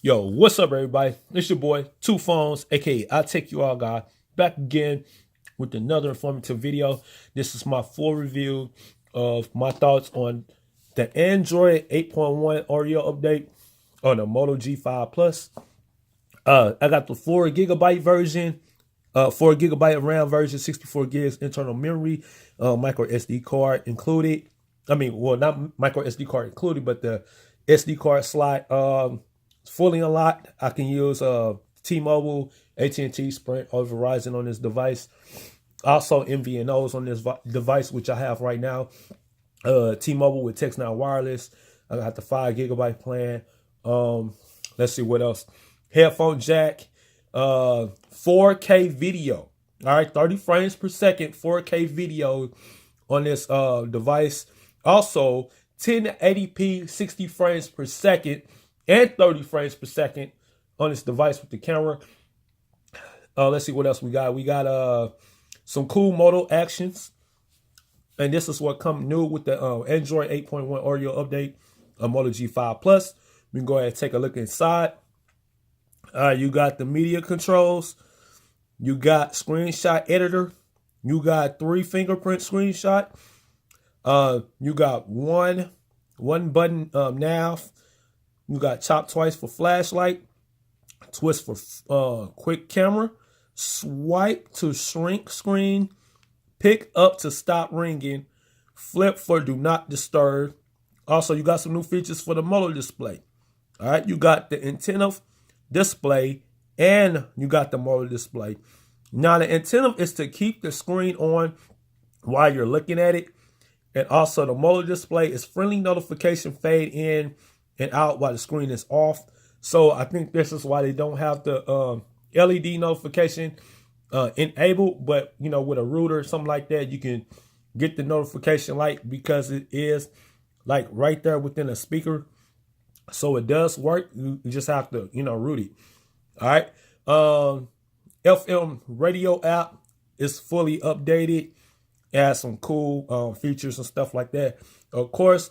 Yo, what's up, everybody? It's your boy, Two Phones, aka I Take You All Guy, back again with another informative video. This is my full review of my thoughts on the Android 8.1 Oreo update on the Moto G5 Plus. I got the 4 GB version, 4 GB of RAM version, 64 gigs internal memory, micro SD card included. I mean, well, not micro SD card included, but the SD card slot fully unlocked. I can use T-Mobile, AT&T, Sprint, or Verizon on this device. Also MVNOs on this device, which I have right now. T-Mobile with Text Now Wireless. I got the 5 GB plan. Let's see what else. Headphone Jack, 4K video. All right, 30 frames per second, 4K video on this device. Also, 1080p, 60 frames per second, and 30 frames per second on this device with the camera. Let's see what else we got. We got some cool Moto Actions. And this is what come new with the Android 8.1 Oreo update of Moto G5 Plus. We can go ahead and take a look inside. You got the media controls. You got screenshot editor. You got 3 fingerprint screenshot. You got one button nav. You got chop twice for flashlight, twist for quick camera, swipe to shrink screen, pick up to stop ringing, flip for do not disturb. Also, you got some new features for the Moto display. All right, you got the antenna display and you got the Moto display. Now, the antenna is to keep the screen on while you're looking at it. And also, the Moto display is friendly notification fade in and out while the screen is off. So I think this is why they don't have the LED notification enabled. But, you know, with a router or something like that, you can get the notification light because it is like right there within a speaker. So it does work. You just have to, you know, root it. All right. FM radio app is fully updated. It has some cool features and stuff like that. Of course,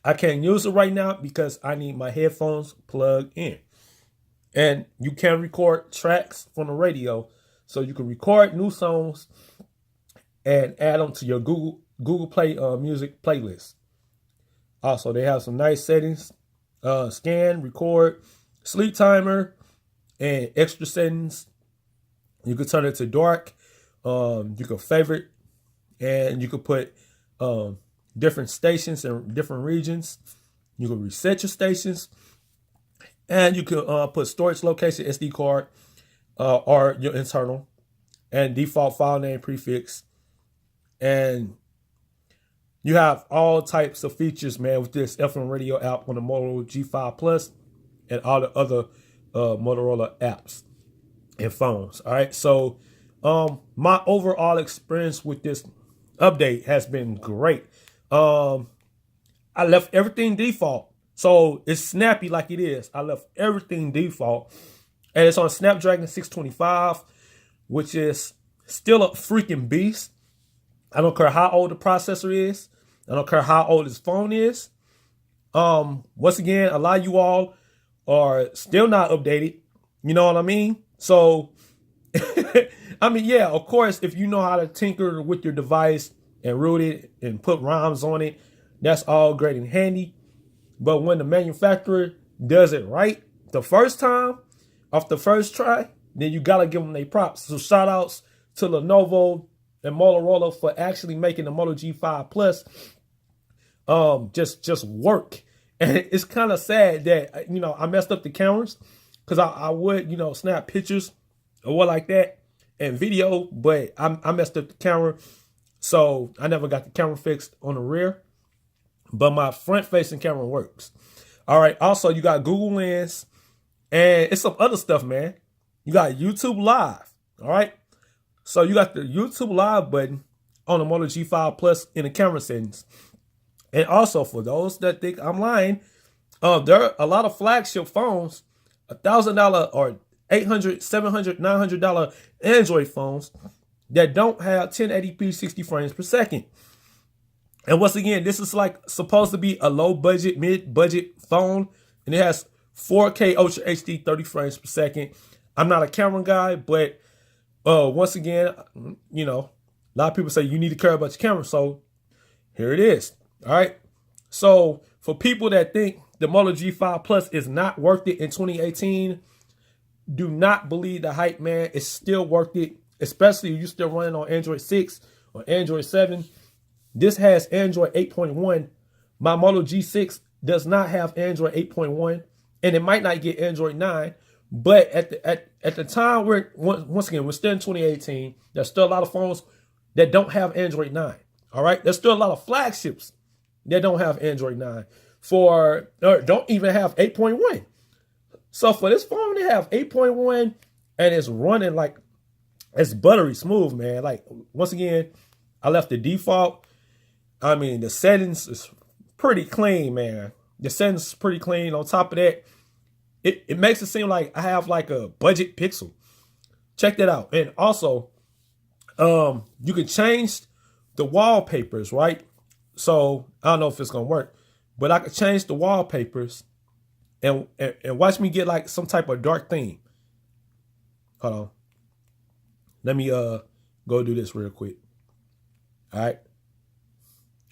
I can't use it right now because I need my headphones plugged in. And you can record tracks from the radio. So you can record new songs and add them to your Google Play music playlist. Also, they have some nice settings. Scan, record, sleep timer, and extra settings. You can turn it to dark. You can favorite. And you can put different stations in different regions. You can reset your stations. And you can put storage location, SD card, or your internal. And default file name prefix. And you have all types of features, man, with this FM radio app on the Moto G5 Plus and all the other Motorola apps and phones. All right. So my overall experience with this update has been great. I left everything default. So it's snappy like it is. I left everything default. And it's on Snapdragon 625, which is still a freaking beast. I don't care how old the processor is. I don't care how old his phone is. Once again, a lot of you all are still not updated. You know what I mean? So, I mean, yeah, of course, if you know how to tinker with your device and root it and put ROMs on it, that's all great and handy. But when the manufacturer does it right the first time, off the first try, then you got to give them their props. So shout outs to Lenovo and Motorola for actually making the Moto G5 Plus just work. And it's kind of sad that, you know, I messed up the cameras because I would, you know, snap pictures or what like that and video, but I messed up the camera. So I never got the camera fixed on the rear, but my front facing camera works. All right. Also, you got Google Lens and it's some other stuff, man. You got YouTube Live. All right. So you got the YouTube Live button on the Moto G5 Plus in the camera settings. And also for those that think I'm lying, there are a lot of flagship phones, $1,000 or $800, $700, $900 Android phones that don't have 1080p 60 frames per second. And once again, this is like supposed to be a low budget, mid budget phone, and it has 4K Ultra HD, 30 frames per second. I'm not a camera guy, but once again, you know, a lot of people say you need to care about your camera, so here it is. All right. So for people that think the Moto G5 Plus is not worth it in 2018, do not believe the hype, man. It's still worth it, especially if you're still running on Android 6 or Android 7. This has Android 8.1. My Moto G6 does not have Android 8.1, and it might not get Android 9. But at the time, once again, we're still in 2018. There's still a lot of phones that don't have Android 9. All right, there's still a lot of flagships that don't have Android 9 or don't even have 8.1. So for this phone to have 8.1 and it's running like it's buttery smooth, man. Like, once again, I left the default. I mean, the settings is pretty clean, man. The settings is pretty clean. On top of that, it makes it seem like I have like a budget Pixel. Check that out. And also, you can change the wallpapers, right? So I don't know if it's gonna work, but I could change the wallpapers and watch me get like some type of dark theme. Hold on. Let me go do this real quick. All right.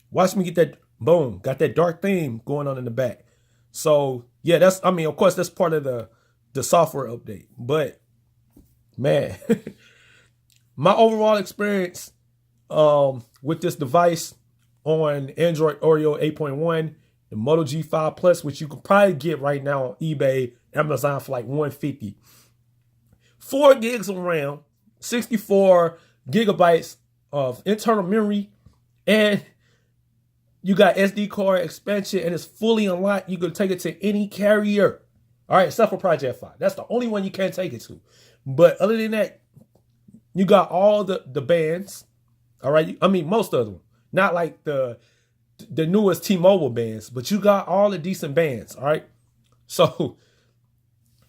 Watch me get that, boom, got that dark theme going on in the back. So yeah, that's, I mean, of course, that's part of the software update. But man, my overall experience with this device on Android Oreo 8.1, the Moto G5 Plus, which you can probably get right now on eBay, Amazon for like $150. 4 gigs of RAM, 64 gigabytes of internal memory, and you got SD card expansion, and it's fully unlocked. You can take it to any carrier. All right, except for Project 5. That's the only one you can't take it to. But other than that, you got all the bands. All right, I mean, most of them. Not like the newest T-Mobile bands, but you got all the decent bands. All right, so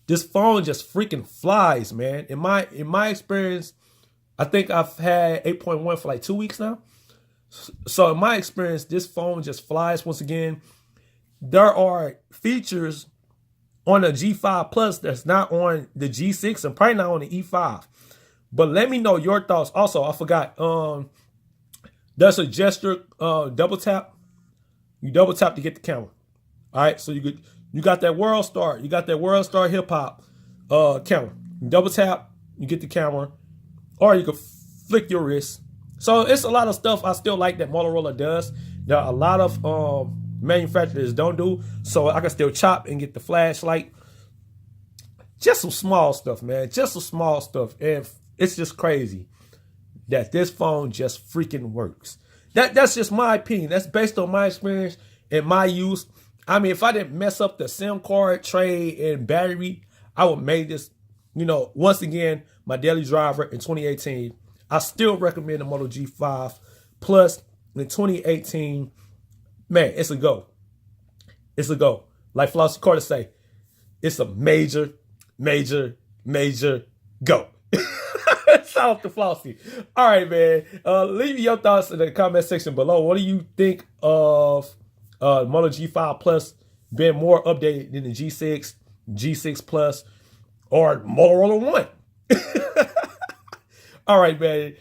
this phone just freaking flies, man. In my experience, I think I've had 8.1 for like 2 weeks now. So in my experience, this phone just flies. Once again, there are features on the G5 Plus that's not on the G6 and probably not on the E5. But let me know your thoughts. Also, I forgot, there's a gesture double tap. You double tap to get the camera. All right, so you got that World Star. You got that World Star hip hop camera. You double tap, you get the camera, or you can flick your wrist. So it's a lot of stuff I still like that Motorola does. There are a lot of manufacturers don't do. So I can still chop and get the flashlight. Just some small stuff, man. Just some small stuff. And it's just crazy that this phone just freaking works. That's just my opinion. That's based on my experience and my use. I mean, if I didn't mess up the SIM card tray and battery, I would make this, you know, once again, my daily driver in 2018. I still recommend the Moto G5 Plus in 2018. Man, it's a go. It's a go. Like Flossie Carter say, it's a major, major, major go. Shout out to Flossie. All right, man. Leave me your thoughts in the comment section below. What do you think of Moto G5 Plus being more updated than the G6, G6 Plus, or Motorola One? All right, man.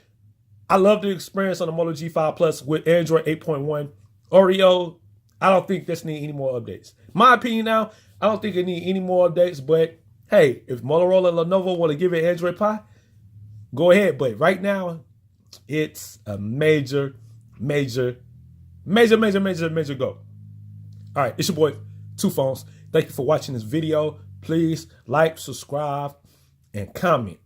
I love the experience on the Moto G5 Plus with Android 8.1. Oreo, I don't think this needs any more updates. My opinion now, I don't think it needs any more updates. But hey, if Motorola and Lenovo want to give it Android Pie, go ahead. But right now, it's a major, major, major, major, major, major go. All right, it's your boy, Two Phones. Thank you for watching this video. Please like, subscribe, and comment.